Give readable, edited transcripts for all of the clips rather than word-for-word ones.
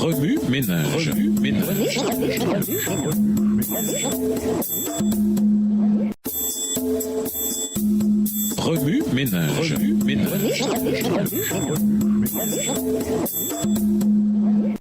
Remue ménage. Remue ménage.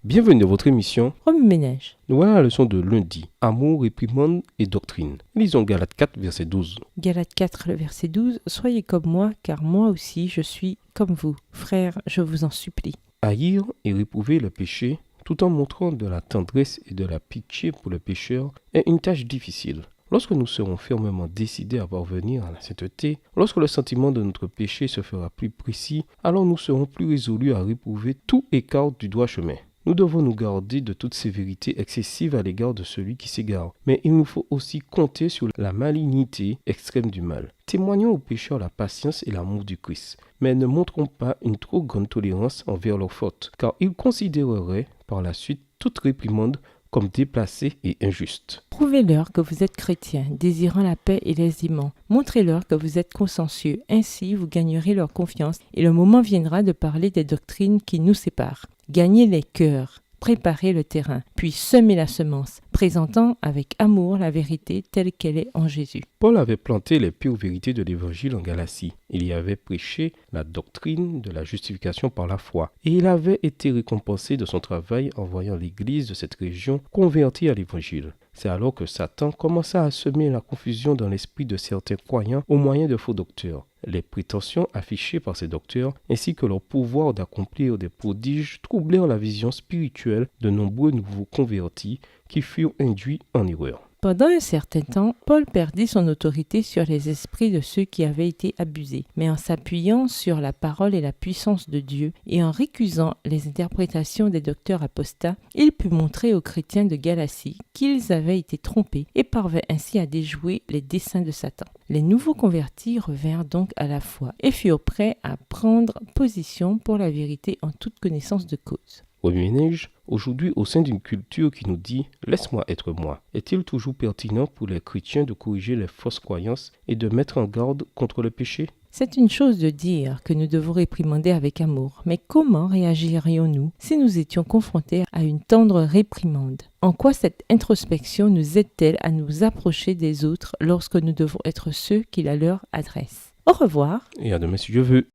Bienvenue dans votre émission Remue ménage. Nous voilà à la leçon de lundi, amour, réprimande et doctrine. Lisons Galates 4, verset 12. Galates 4, le verset 12. Soyez comme moi, car moi aussi je suis comme vous. Frères, je vous en supplie. Haïr et réprouver le péché, tout en montrant de la tendresse et de la pitié pour le pécheur, est une tâche difficile. Lorsque nous serons fermement décidés à parvenir à la sainteté, lorsque le sentiment de notre péché se fera plus précis, alors nous serons plus résolus à réprouver tout écart du droit chemin. Nous devons nous garder de toute sévérité excessive à l'égard de celui qui s'égare, mais il nous faut aussi compter sur la malignité extrême du mal. Témoignons aux pécheurs la patience et l'amour du Christ, mais ne montrons pas une trop grande tolérance envers leurs fautes, car ils considéreraient par la suite toute réprimande comme déplacée et injuste. Prouvez-leur que vous êtes chrétiens, désirant la paix et les aimants. Montrez-leur que vous êtes consciencieux, ainsi vous gagnerez leur confiance et le moment viendra de parler des doctrines qui nous séparent. Gagnez les cœurs, préparez le terrain, puis semez la semence, présentant avec amour la vérité telle qu'elle est en Jésus. Paul avait planté les pures vérités de l'Évangile en Galatie. Il y avait prêché la doctrine de la justification par la foi. Et il avait été récompensé de son travail en voyant l'Église de cette région convertie à l'Évangile. C'est alors que Satan commença à semer la confusion dans l'esprit de certains croyants au moyen de faux docteurs. Les prétentions affichées par ces docteurs, ainsi que leur pouvoir d'accomplir des prodiges, troublèrent la vision spirituelle de nombreux nouveaux convertis qui furent induits en erreur. Pendant un certain temps, Paul perdit son autorité sur les esprits de ceux qui avaient été abusés, mais en s'appuyant sur la parole et la puissance de Dieu et en récusant les interprétations des docteurs apostats, il put montrer aux chrétiens de Galatie qu'ils avaient été trompés et parvint ainsi à déjouer les desseins de Satan. Les nouveaux convertis revinrent donc à la foi et furent prêts à prendre position pour la vérité en toute connaissance de cause. Remue ménage, aujourd'hui au sein d'une culture qui nous dit « laisse-moi être moi », est-il toujours pertinent pour les chrétiens de corriger les fausses croyances et de mettre en garde contre le péché ? C'est une chose de dire que nous devons réprimander avec amour, mais comment réagirions-nous si nous étions confrontés à une tendre réprimande ? En quoi cette introspection nous aide-t-elle à nous approcher des autres lorsque nous devons être ceux qui la leur adressent ? Au revoir. Et à demain si Dieu veut.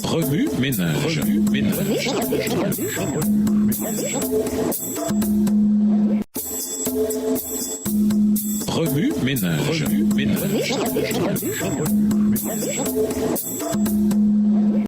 Remue ménage. Remue ménage.